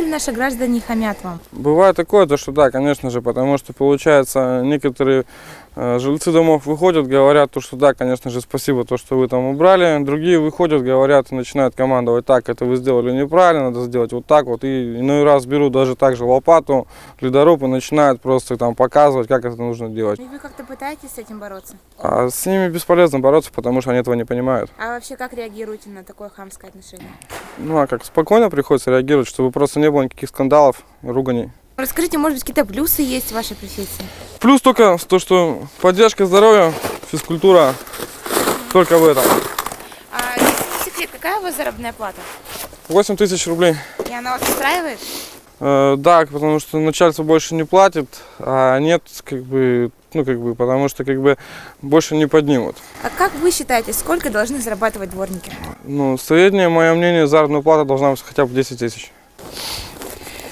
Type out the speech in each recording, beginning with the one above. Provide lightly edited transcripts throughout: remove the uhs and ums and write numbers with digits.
ли наши граждане хамят вам? Бывает такое, то, что да, конечно же, потому что, получается, некоторые жильцы домов выходят, говорят, то, что да, конечно же, спасибо, то, что вы там убрали. Другие выходят, говорят и начинают командовать: так, это вы сделали неправильно, надо сделать вот так вот. И иной раз берут даже так же лопату, ледоруб и начинают просто там показывать, как это нужно делать. И вы как-то пытаетесь с этим бороться? А с ними бесполезно бороться, потому что они этого не понимают. А вообще как реагируете на такое хамское отношение? Ну а как, спокойно приходится реагировать, чтобы просто не было никаких скандалов, руганий. Расскажите, может быть, какие-то плюсы есть в вашей профессии? Плюс только то, что поддержка здоровья, физкультура, только в этом. А если не секрет, какая у вас заработная плата? 8 тысяч рублей. И она вас устраивает? Да, потому что начальство больше не платит, а нет, потому что больше не поднимут. А как вы считаете, сколько должны зарабатывать дворники? Ну, среднее, мое мнение, заработная плата должна быть хотя бы 10 тысяч.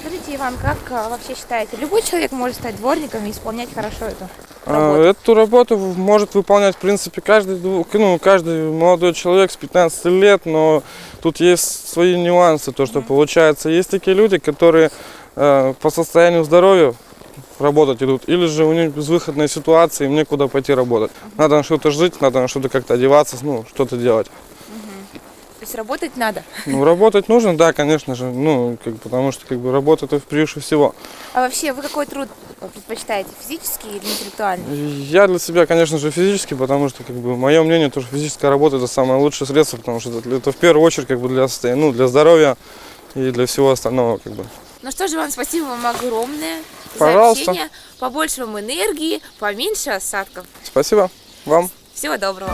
Скажите, Иван, как вообще считаете, любой человек может стать дворником и исполнять хорошо эту работу? Эту работу может выполнять, в принципе, каждый молодой человек с 15 лет, но тут есть свои нюансы. То, что получается, есть такие люди, которые по состоянию здоровья работать идут, или же у них безвыходная ситуация, им некуда пойти работать. Надо на что-то жить, надо на что-то как-то одеваться, что-то делать. То есть работать надо. Работать нужно, да, конечно же, потому что работа это превыше всего. А вообще, вы какой труд предпочитаете, физический или интеллектуальный? Я для себя, конечно же, физически, потому что, мое мнение, то, что физическая работа это самое лучшее средство, потому что это в первую очередь, для здоровья и для всего остального, Ну что же, вам спасибо вам огромное Пожалуйста. за общение. Побольше вам энергии, поменьше осадков. Спасибо вам. Всего доброго.